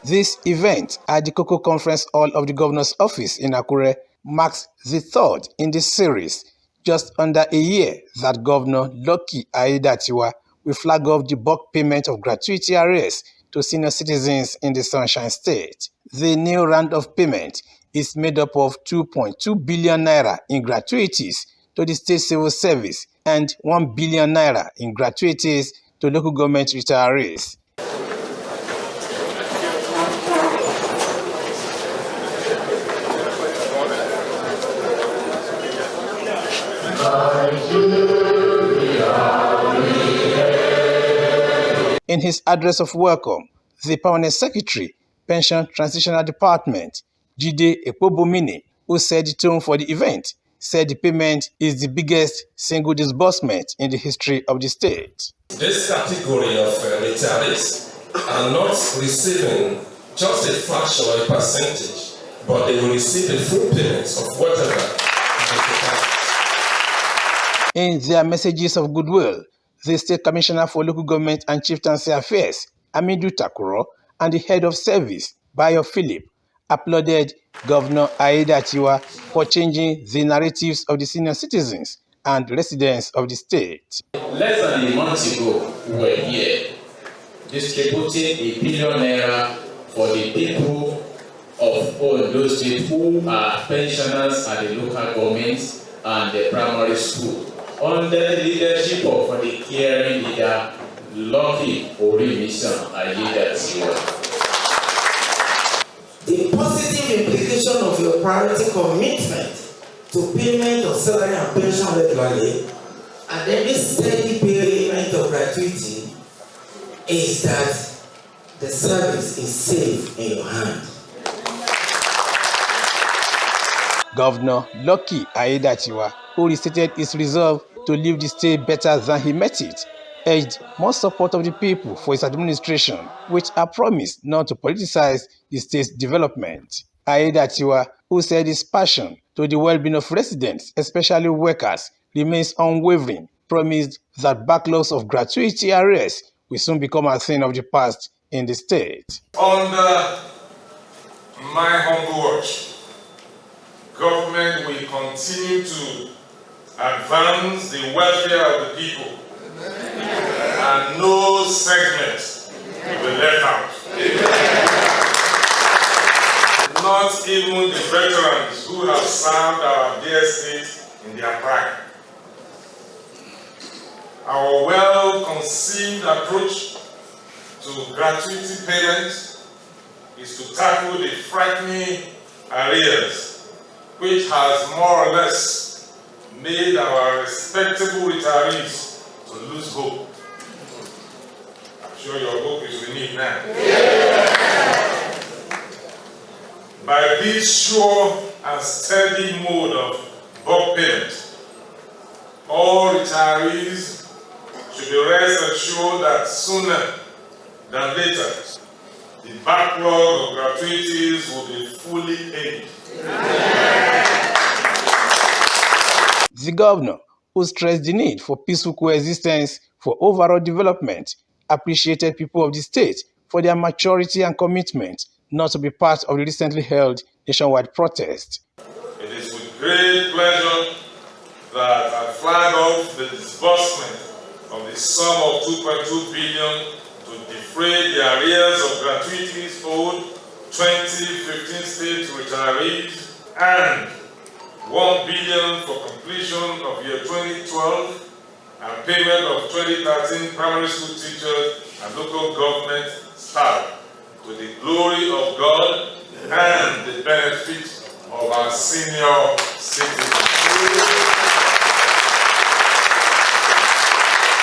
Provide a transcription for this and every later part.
This event at the Cocoa Conference Hall of the Governor's Office in Akure marks the third in this series, just under a year that Governor Lucky Aiyedatiwa will flag off the bulk payment of gratuity arrears to senior citizens in the Sunshine State. The new round of payment is made up of 2.2 billion naira in gratuities to the state civil service and 1 billion naira in gratuities to local government retirees. In his address of welcome, the Permanent Secretary, Pension Transitional Department, Jide Ekpobomini, who set the tone for the event, said the payment is the biggest single disbursement in the history of the state. This category of retirees are not receiving just a fraction or a percentage, but they will receive the full payments of whatever. In their messages of goodwill, the State Commissioner for Local Government and Chieftaincy Affairs, Amidu Takuro, and the Head of Service, Bayo Philip, applauded Governor Aiyedatiwa for changing the narratives of the senior citizens and residents of the state. Less than a month ago, we were here distributing $1 billion naira for the people of Ondo State who are pensioners at the local government and the primary school, under the leadership of the caring leader, Lucky Aiyedatiwa. The positive implication of your priority commitment to payment of salary and pension regularly, and then this steady payment of gratuity, is that the service is safe in your hand. Governor Lucky Aiyedatiwa, who restated his resolve to leave the state better than he met it, urged more support of the people for his administration, which are promised not to politicize the state's development. Aiyedatiwa, who said his passion to the well-being of residents, especially workers, remains unwavering, promised that backlogs of gratuity arrears will soon become a thing of the past in the state. Under my humble watch, government will continue to advance the welfare of the people. And no segment will be left out. Not even the veterans who have served our dear state in their prime. Our well-conceived approach to gratuity payments is to tackle the frightening arrears, which has more or less made our respectable retirees to lose hope. I'm sure your hope is renewed now. Yeah. By this sure and steady mode of bulk payment, all retirees should be rest assured that sooner than later, the backlog of gratuities will be fully paid. The governor, who stressed the need for peaceful coexistence for overall development, appreciated people of the state for their maturity and commitment not to be part of the recently held nationwide protest. It is with great pleasure that I flag off the disbursement of the sum of 2.2 billion to defray the arrears of gratuities owed 2015 state retirees and 1 billion for completion of year 2012 and payment of 2013 primary school teachers and local government staff to the glory of God and the benefit of our senior citizens.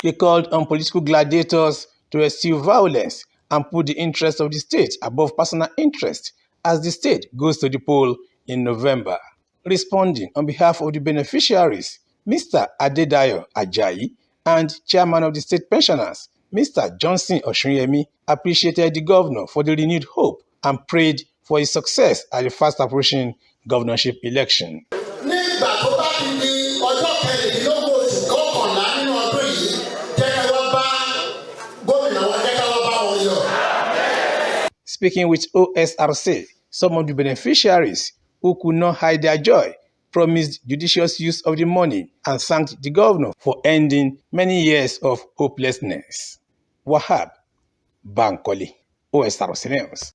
He called on political gladiators to eschew violence and put the interests of the state above personal interest as the state goes to the poll in November. Responding on behalf of the beneficiaries, Mr. Adedayo Ajayi and Chairman of the State Pensioners, Mr. Johnson Oshunyemi, appreciated the governor for the renewed hope and prayed for his success at the fast approaching governorship election. Speaking with OSRC, some of the beneficiaries who could not hide their joy promised judicious use of the money and thanked the governor for ending many years of hopelessness. Wahab Bankole, OSRC News.